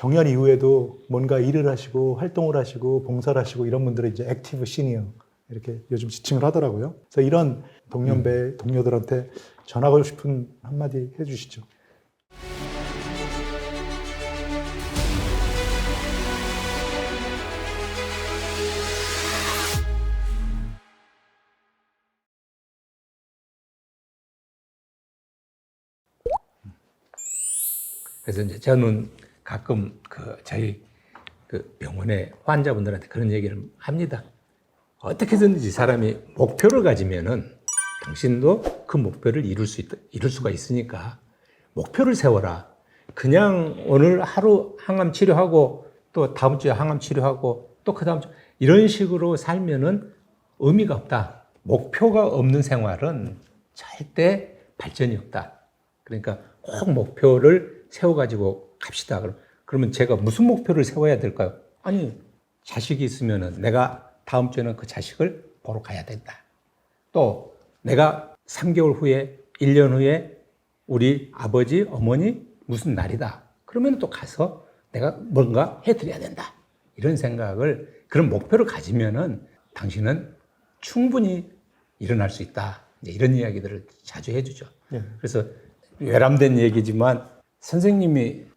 정년 이후에도 뭔가 일을 하시고 활동을 하시고 봉사를 하시고 이런 분들을 이제 액티브 시니어 이렇게 요즘 지칭을 하더라고요. 그래서 이런 동년배 동료들한테 전하고 싶은 한마디 해주시죠. 그래서 이제 저는 가끔 저희 병원의 환자분들한테 그런 얘기를 합니다. 어떻게든지 사람이 목표를 가지면은 당신도 그 목표를 이룰 수가 있으니까 목표를 세워라. 그냥 오늘 하루 항암 치료하고 또 다음 주에 항암 치료하고 또 그 다음 주 이런 식으로 살면은 의미가 없다. 목표가 없는 생활은 절대 발전이 없다. 그러니까 꼭 목표를 세워가지고 갑시다. 그러면 제가 무슨 목표를 세워야 될까요? 아니, 자식이 있으면은 내가 다음 주에는 그 자식을 보러 가야 된다. 또 내가 3개월 후에, 1년 후에 우리 아버지, 어머니 무슨 날이다. 그러면 또 가서 내가 뭔가 해드려야 된다. 이런 생각을, 그런 목표를 가지면은 당신은 충분히 일어날 수 있다. 이런 이야기들을 자주 해주죠. 그래서 외람된 얘기지만 선생님이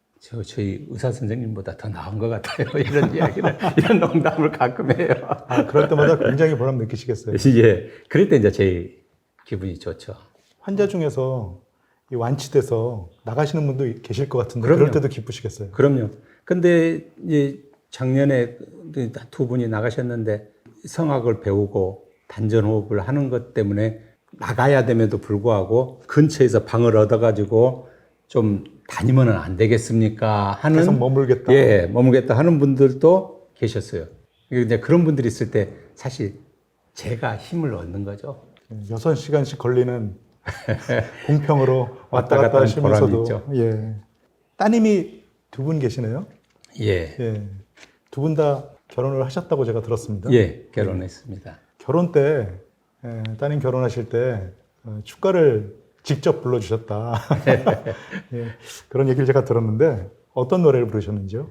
저희 의사 선생님보다 더 나은 것 같아요. 이런 이야기를, 이런 농담을 가끔 해요. 아, 그럴 때마다 굉장히 보람 느끼시겠어요. 예. 그럴 때 이제 제일 기분이 좋죠. 환자 중에서 이 완치돼서 나가시는 분도 계실 것 같은데 그럼요. 그럴 때도 기쁘시겠어요. 그럼요. 근데 이제 작년에 두 분이 나가셨는데 성악을 배우고 단전호흡을 하는 것 때문에 나가야 됨에도 불구하고 근처에서 방을 얻어가지고 좀 다니면 안 되겠습니까? 하는 계속 머물겠다. 예, 머물겠다 하는 분들도 계셨어요. 이제 그런 분들이 있을 때 사실 제가 힘을 얻는 거죠. 6시간씩 걸리는 공평으로 왔다 왔다 갔다 갔다 하는 하시면서도. 보람이 예. 따님이 두 분 계시네요. 예. 예. 두 분 다 결혼을 하셨다고 제가 들었습니다. 예, 결혼했습니다. 결혼 때, 따님 결혼하실 때 축가를 직접 불러주셨다. 예, 그런 얘기를 제가 들었는데 어떤 노래를 부르셨는지요?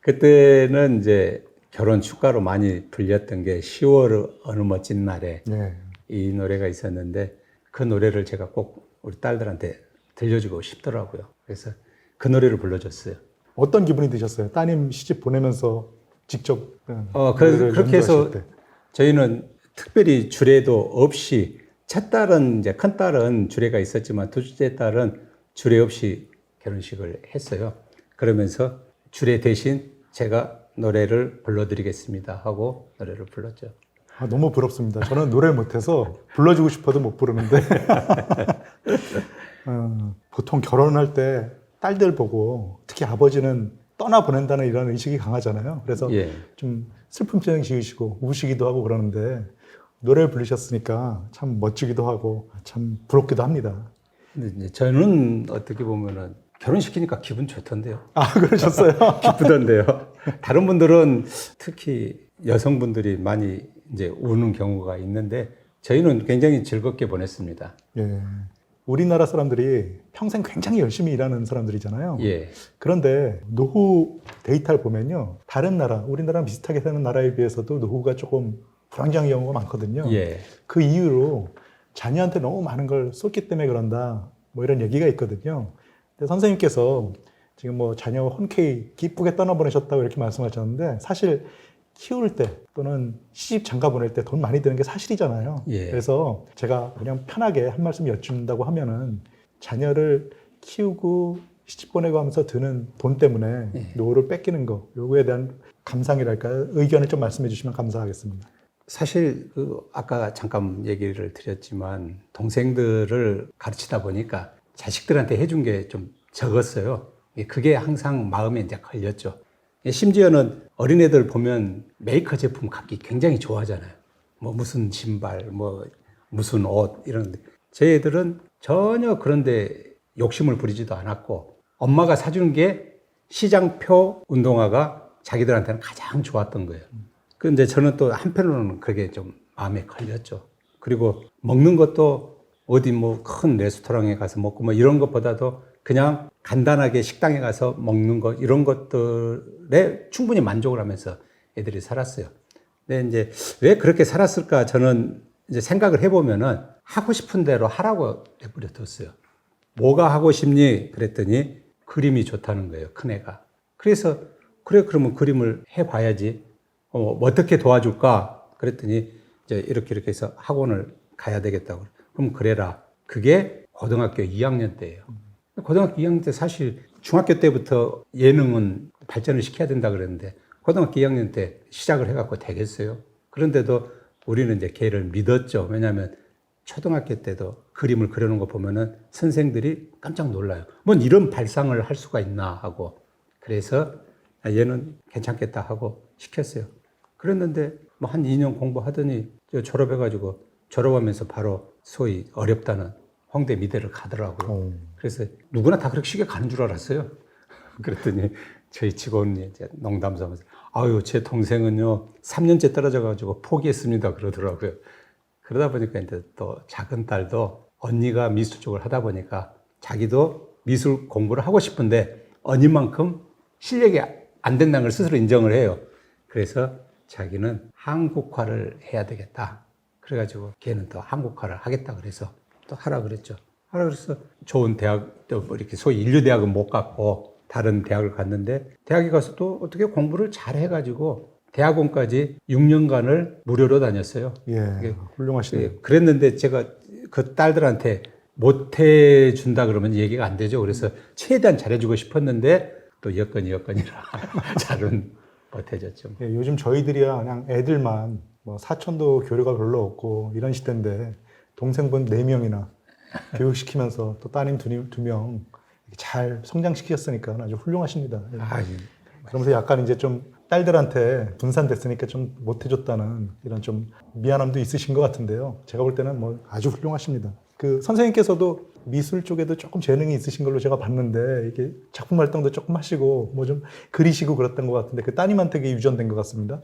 그때는 이제 결혼 축가로 많이 불렸던 게 10월 어느 멋진 날에 예. 이 노래가 있었는데 그 노래를 제가 꼭 우리 딸들한테 들려주고 싶더라고요. 그래서 그 노래를 불러줬어요. 어떤 기분이 드셨어요? 따님 시집 보내면서 직접 노래를 그렇게 해서 연주하실 때. 저희는 특별히 주례도 없이 첫 딸은 이제 큰 딸은 주례가 있었지만 둘째 딸은 주례 없이 결혼식을 했어요. 그러면서 주례 대신 제가 노래를 불러드리겠습니다 하고 노래를 불렀죠. 아, 너무 부럽습니다. 저는 노래 못해서 불러주고 싶어도 못 부르는데 보통 결혼할 때 딸들 보고 특히 아버지는 떠나보낸다는 이런 의식이 강하잖아요. 그래서 예. 좀 슬픔증 지으시고 우시기도 하고 그러는데 노래를 부르셨으니까 참 멋지기도 하고 참 부럽기도 합니다. 근데 이제 저는 어떻게 보면은 결혼시키니까 기분 좋던데요. 아, 그러셨어요? 기쁘던데요. 다른 분들은 특히 여성분들이 많이 이제 우는 경우가 있는데 저희는 굉장히 즐겁게 보냈습니다. 예. 우리나라 사람들이 평생 굉장히 열심히 일하는 사람들이잖아요. 예. 그런데 노후 데이터를 보면요. 다른 나라, 우리나라랑 비슷하게 사는 나라에 비해서도 노후가 조금 불안정한 경우가 많거든요. 예. 그 이유로 자녀한테 너무 많은 걸 쏟기 때문에 그런다. 뭐 이런 얘기가 있거든요. 근데 선생님께서 지금 뭐 자녀 흔쾌히 기쁘게 떠나보내셨다고 이렇게 말씀하셨는데 사실 키울 때 또는 시집 장가 보낼 때 돈 많이 드는 게 사실이잖아요. 예. 그래서 제가 그냥 편하게 한 말씀 여쭙는다고 하면은 자녀를 키우고 시집 보내고 하면서 드는 돈 때문에 예. 노후를 뺏기는 거, 요거에 대한 감상이랄까요? 의견을 좀 말씀해 주시면 감사하겠습니다. 사실 아까 잠깐 얘기를 드렸지만 동생들을 가르치다 보니까 자식들한테 해준 게 좀 적었어요. 그게 항상 마음에 이제 걸렸죠. 심지어는 어린애들 보면 메이커 제품 갖기 굉장히 좋아하잖아요. 뭐 무슨 신발, 뭐 무슨 옷 이런데 제 애들은 전혀 그런데 욕심을 부리지도 않았고 엄마가 사주는 게 시장표 운동화가 자기들한테는 가장 좋았던 거예요. 근데 저는 또 한편으로는 그게 좀 마음에 걸렸죠. 그리고 먹는 것도 어디 뭐 큰 레스토랑에 가서 먹고 뭐 이런 것보다도 그냥 간단하게 식당에 가서 먹는 것 이런 것들에 충분히 만족을 하면서 애들이 살았어요. 근데 이제 왜 그렇게 살았을까 저는 이제 생각을 해보면은 하고 싶은 대로 하라고 내버려 뒀어요. 뭐가 하고 싶니? 그랬더니 그림이 좋다는 거예요, 큰애가. 그래서 그래 그러면 그림을 해봐야지. 어떻게 도와줄까? 그랬더니 이제 이렇게 해서 학원을 가야 되겠다고. 그럼 그래라. 그게 고등학교 2학년 때예요. 고등학교 2학년 때 사실 중학교 때부터 예능은 발전을 시켜야 된다 그랬는데 고등학교 2학년 때 시작을 해갖고 되겠어요. 그런데도 우리는 이제 걔를 믿었죠. 왜냐하면 초등학교 때도 그림을 그려놓은 거 보면은 선생들이 깜짝 놀라요. 뭔 이런 발상을 할 수가 있나 하고. 그래서 얘는 괜찮겠다 하고 시켰어요. 그랬는데 뭐 한 2년 공부하더니 졸업해가지고 졸업하면서 바로 소위 어렵다는 홍대 미대를 가더라고요. 그래서 누구나 다 그렇게 쉽게 가는 줄 알았어요. 그랬더니 저희 직원이 이제 농담 삼아서 아유, 제 동생은요 3년째 떨어져가지고 포기했습니다 그러더라고요. 그러다 보니까 이제 또 작은 딸도 언니가 미술 쪽을 하다 보니까 자기도 미술 공부를 하고 싶은데 언니만큼 실력이 안 된다는 걸 스스로 인정을 해요. 그래서 자기는 한국화를 해야 되겠다. 그래가지고 걔는 또 한국화를 하겠다 그래서 또 하라 그랬죠. 하라 그래서 좋은 대학, 또 뭐 이렇게 소위 인류대학은 못 갔고 다른 대학을 갔는데 대학에 가서 또 어떻게 공부를 잘 해가지고 대학원까지 6년간을 무료로 다녔어요. 예, 훌륭하시네요. 그랬는데 제가 그 딸들한테 못 해준다 그러면 얘기가 안 되죠. 그래서 최대한 잘해주고 싶었는데 또 여건이라 잘은 못 해줬죠. 예, 요즘 저희들이야 그냥 애들만 뭐 사촌도 교류가 별로 없고 이런 시대인데 동생분 4명이나 교육시키면서 또 따님 2명 잘 성장시키셨으니까 아주 훌륭하십니다. 예. 그러면서 약간 이제 좀 딸들한테 분산됐으니까 좀 못해줬다는 이런 좀 미안함도 있으신 것 같은데요. 제가 볼 때는 뭐 아주 훌륭하십니다. 그 선생님께서도 미술 쪽에도 조금 재능이 있으신 걸로 제가 봤는데 이게 작품 활동도 조금 하시고 뭐 좀 그리시고 그랬던 것 같은데 그 따님한테 그게 유전된 것 같습니다.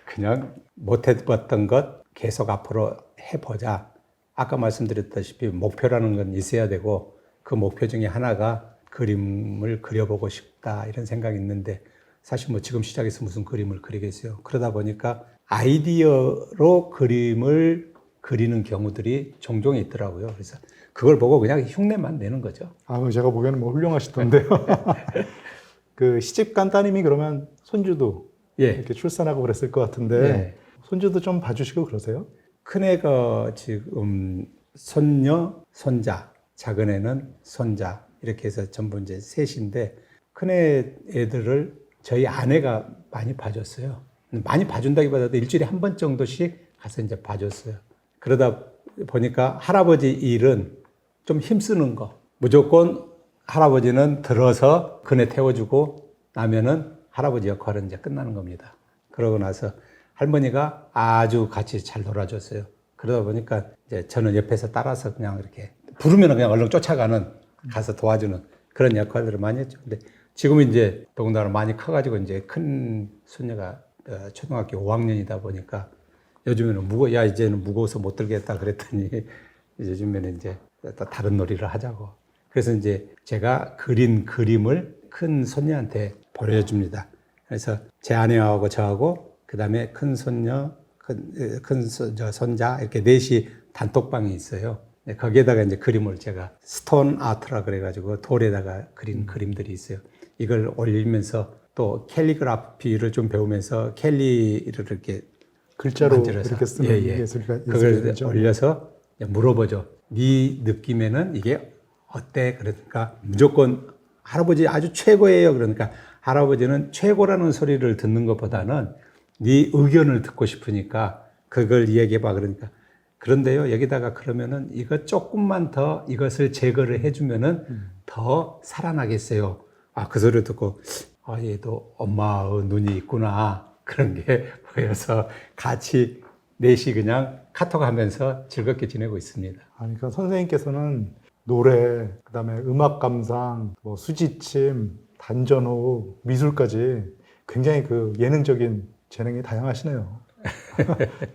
그냥 못해봤던 것 계속 앞으로 해보자. 아까 말씀드렸다시피 목표라는 건 있어야 되고 그 목표 중에 하나가 그림을 그려보고 싶다 이런 생각이 있는데 사실 뭐 지금 시작해서 무슨 그림을 그리겠어요. 그러다 보니까 아이디어로 그림을 그리는 경우들이 종종 있더라고요. 그래서 그걸 보고 그냥 흉내만 내는 거죠. 아, 제가 보기에는 뭐 훌륭하시던데요. 그 시집간 따님이 그러면 손주도 이렇게 출산하고 그랬을 것 같은데 손주도 좀 봐주시고 그러세요? 큰애가 지금 손녀, 손자, 작은애는 손자 이렇게 해서 전부 이제 셋인데 큰애 애들을 저희 아내가 많이 봐줬어요. 많이 봐준다기보다도 일주일에 한 번 정도씩 가서 이제 봐줬어요. 그러다 보니까 할아버지 일은 좀 힘쓰는 거. 무조건 할아버지는 들어서 그네 태워주고 나면은 할아버지 역할은 이제 끝나는 겁니다. 그러고 나서 할머니가 아주 같이 잘 놀아줬어요. 그러다 보니까 이제 저는 옆에서 따라서 그냥 이렇게 부르면 그냥 얼른 쫓아가는 가서 도와주는 그런 역할들을 많이 했죠. 근데 지금은 이제 더군다나 많이 커가지고 이제 큰 손녀가 초등학교 5학년이다 보니까 요즘에는 이제는 무거워서 못 들겠다 그랬더니 요즘에는 이제 또 다른 놀이를 하자고. 그래서 이제 제가 그린 그림을 큰 손녀한테 보여줍니다. 그래서 제 아내하고 저하고 그다음에 큰 손녀, 손자 이렇게 넷이 단톡방이 있어요. 거기에다가 이제 그림을 제가 스톤 아트라 그래가지고 돌에다가 그린 그림들이 있어요. 이걸 올리면서 또 캘리그라피를 좀 배우면서 캘리를 이렇게 글자로 만들어서. 이렇게 쓰는 예술가 그걸 올려서 물어보죠. 네 느낌에는 이게 어때? 그러니까 무조건 할아버지 아주 최고예요. 그러니까 할아버지는 최고라는 소리를 듣는 것보다는 네 의견을 듣고 싶으니까 그걸 이야기해봐. 그러니까 그런데요, 여기다가 그러면은 이것 조금만 더 이것을 제거를 해주면은 더 살아나겠어요. 그 소리를 듣고 얘도 엄마의 눈이 있구나 그런 게 보여서 같이 넷이 그냥 카톡하면서 즐겁게 지내고 있습니다. 그러니까 선생님께서는 노래, 그다음에 음악 감상, 뭐 수지침, 단전호흡, 미술까지 굉장히 그 예능적인 재능이 다양하시네요.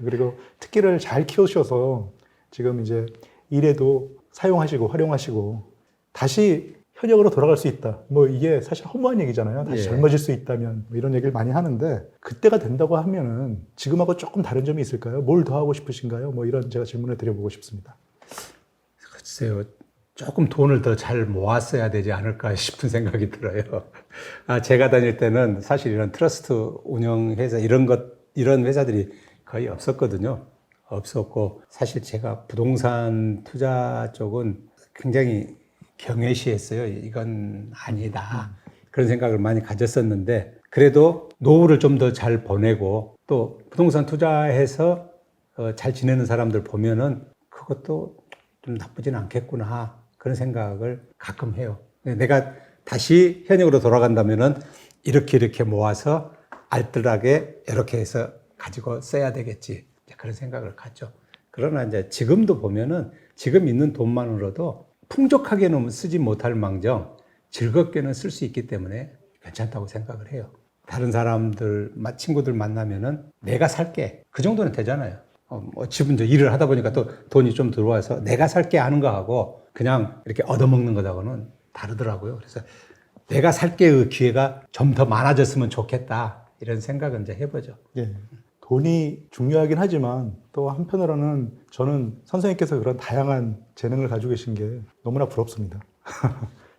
그리고 특기를 잘 키우셔서 지금 이제 일에도 사용하시고 활용하시고 다시 현역으로 돌아갈 수 있다. 뭐 이게 사실 허무한 얘기잖아요. 다시 예. 젊어질 수 있다면 뭐 이런 얘기를 많이 하는데 그때가 된다고 하면은 지금하고 조금 다른 점이 있을까요? 뭘 더 하고 싶으신가요? 뭐 이런 제가 질문을 드려보고 싶습니다. 글쎄요. 조금 돈을 더 잘 모았어야 되지 않을까 싶은 생각이 들어요. 제가 다닐 때는 사실 이런 트러스트 운영회사 이런 회사들이 거의 없었거든요. 없었고, 사실 제가 부동산 투자 쪽은 굉장히 경외시했어요. 이건 아니다. 그런 생각을 많이 가졌었는데, 그래도 노후를 좀 더 잘 보내고, 또 부동산 투자해서 잘 지내는 사람들 보면은 그것도 좀 나쁘진 않겠구나. 그런 생각을 가끔 해요. 내가 다시 현역으로 돌아간다면은 이렇게 모아서 알뜰하게 이렇게 해서 가지고 써야 되겠지. 그런 생각을 갖죠. 그러나 이제 지금도 보면은 지금 있는 돈만으로도 풍족하게는 쓰지 못할 망정 즐겁게는 쓸 수 있기 때문에 괜찮다고 생각을 해요. 다른 사람들, 친구들 만나면은 내가 살게. 그 정도는 되잖아요. 지금 이제 일을 하다 보니까 또 돈이 좀 들어와서 내가 살게 하는 거하고 그냥 이렇게 얻어먹는 것하고는 다르더라고요. 그래서 내가 살게의 기회가 좀 더 많아졌으면 좋겠다. 이런 생각은 이제 해보죠. 예. 돈이 중요하긴 하지만 또 한편으로는 저는 선생님께서 그런 다양한 재능을 가지고 계신 게 너무나 부럽습니다.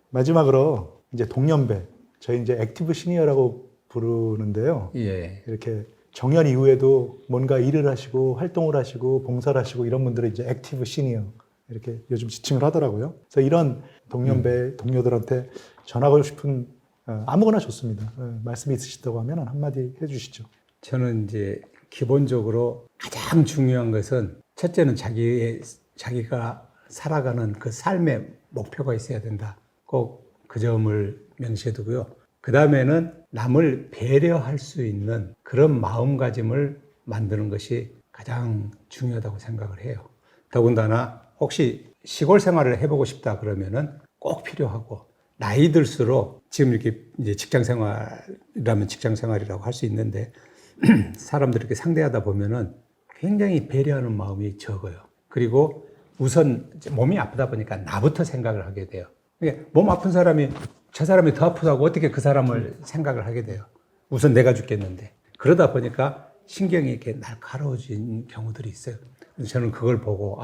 마지막으로 이제 동년배, 저희 이제 액티브 시니어라고 부르는데요. 예. 이렇게 정년 이후에도 뭔가 일을 하시고 활동을 하시고 봉사를 하시고 이런 분들을 이제 액티브 시니어 이렇게 요즘 지칭을 하더라고요. 그래서 이런 동년배 동료들한테 전하고 싶은 아무거나 좋습니다. 말씀이 있으시다고 하면 한마디 해주시죠. 저는 이제 기본적으로 가장 중요한 것은 첫째는 자기가 살아가는 그 삶의 목표가 있어야 된다. 꼭 그 점을 명시해 두고요. 그 다음에는 남을 배려할 수 있는 그런 마음가짐을 만드는 것이 가장 중요하다고 생각을 해요. 더군다나 혹시 시골 생활을 해보고 싶다 그러면은 꼭 필요하고, 나이 들수록 지금 이렇게 이제 직장 생활이라면 직장 생활이라고 할 수 있는데 사람들 이렇게 상대하다 보면은 굉장히 배려하는 마음이 적어요. 그리고 우선 몸이 아프다 보니까 나부터 생각을 하게 돼요. 몸 아픈 사람이 저 사람이 더 아프다고 어떻게 그 사람을 생각을 하게 돼요. 우선 내가 죽겠는데. 그러다 보니까 신경이 이렇게 날카로워진 경우들이 있어요. 그래서 저는 그걸 보고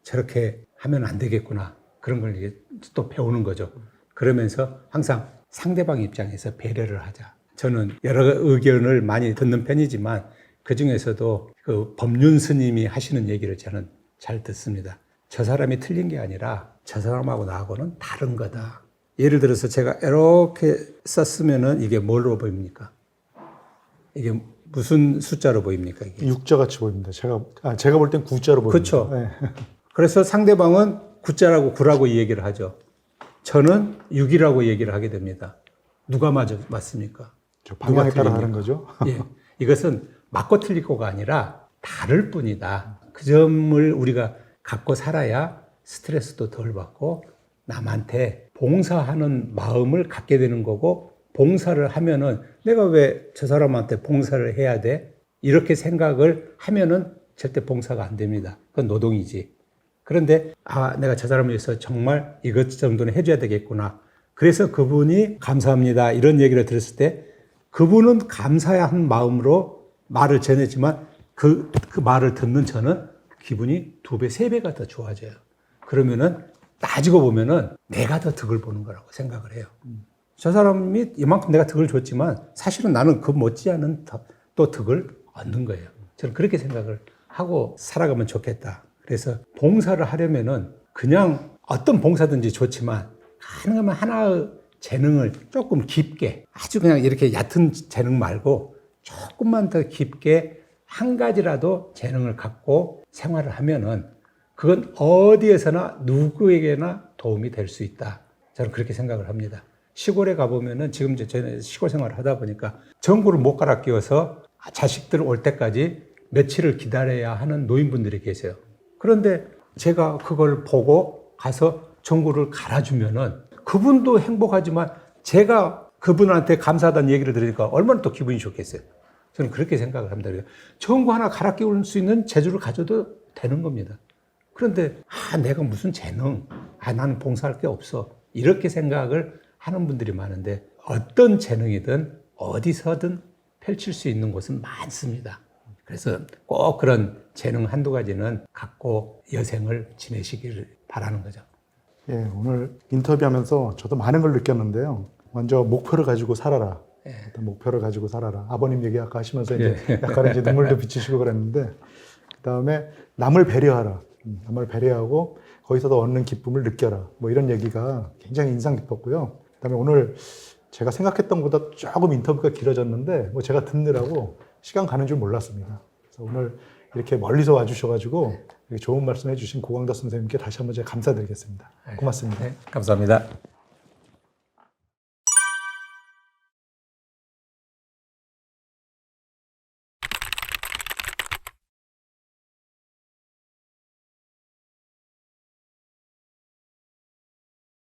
저렇게 하면 안 되겠구나. 그런 걸 이제 또 배우는 거죠. 그러면서 항상 상대방 입장에서 배려를 하자. 저는 여러 의견을 많이 듣는 편이지만 그 중에서도 그 법륜 스님이 하시는 얘기를 저는 잘 듣습니다. 저 사람이 틀린 게 아니라 저 사람하고 나하고는 다른 거다. 예를 들어서 제가 이렇게 썼으면은 이게 뭘로 보입니까? 이게 무슨 숫자로 보입니까? 이게? 육자같이 보입니다. 제가 볼 땐 구자로 보입니다. 그렇죠. 네. 그래서 상대방은 9자라고 9라고 이 얘기를 하죠. 저는 6이라고 얘기를 하게 됩니다. 누가 맞습니까? 방향에 누가 따라 틀립니까? 다른 거죠. 예. 이것은 맞고 틀리고가 아니라 다를 뿐이다. 그 점을 우리가 갖고 살아야 스트레스도 덜 받고 남한테 봉사하는 마음을 갖게 되는 거고, 봉사를 하면은 내가 왜 저 사람한테 봉사를 해야 돼? 이렇게 생각을 하면은 절대 봉사가 안 됩니다. 그건 노동이지. 그런데 내가 저 사람을 위해서 정말 이것 정도는 해줘야 되겠구나. 그래서 그분이 감사합니다 이런 얘기를 들었을 때 그분은 감사한 마음으로 말을 전했지만 그 말을 듣는 저는 기분이 2배, 3배가 더 좋아져요. 그러면은 따지고 보면은 내가 더 득을 보는 거라고 생각을 해요. 저 사람이 이만큼 내가 득을 줬지만 사실은 나는 그 못지않은 또 득을 얻는 거예요. 저는 그렇게 생각을 하고 살아가면 좋겠다. 그래서 봉사를 하려면은 그냥 어떤 봉사든지 좋지만 가능하면 하나의 재능을 조금 깊게, 아주 그냥 이렇게 얕은 재능 말고 조금만 더 깊게 한 가지라도 재능을 갖고 생활을 하면은 그건 어디에서나 누구에게나 도움이 될 수 있다. 저는 그렇게 생각을 합니다. 시골에 가보면은 지금 이제 저는 시골 생활을 하다 보니까 전구를 못 갈아 끼워서 자식들 올 때까지 며칠을 기다려야 하는 노인분들이 계세요. 그런데 제가 그걸 보고 가서 전구를 갈아주면은 그분도 행복하지만 제가 그분한테 감사하다는 얘기를 들으니까 얼마나 또 기분이 좋겠어요. 저는 그렇게 생각을 합니다. 전구 하나 갈아 끼울 수 있는 재주를 가져도 되는 겁니다. 그런데 내가 무슨 재능, 나는 봉사할 게 없어. 이렇게 생각을 하는 분들이 많은데 어떤 재능이든 어디서든 펼칠 수 있는 곳은 많습니다. 그래서 꼭 그런 재능 한두 가지는 갖고 여생을 지내시기를 바라는 거죠. 예, 오늘 인터뷰하면서 저도 많은 걸 느꼈는데요. 먼저 목표를 가지고 살아라. 어떤 목표를 가지고 살아라. 아버님 얘기 아까 하시면서 이제 약간 이제 눈물도 비치시고 그랬는데, 그 다음에 남을 배려하라. 남을 배려하고 거기서도 얻는 기쁨을 느껴라. 뭐 이런 얘기가 굉장히 인상 깊었고요. 그 다음에 오늘 제가 생각했던 것보다 조금 인터뷰가 길어졌는데, 뭐 제가 듣느라고 시간 가는 줄 몰랐습니다. 그래서 오늘 이렇게 멀리서 와주셔가지고 이렇게 좋은 말씀 해주신 고광덕 선생님께 다시 한번 제가 감사드리겠습니다. 고맙습니다. 네, 감사합니다.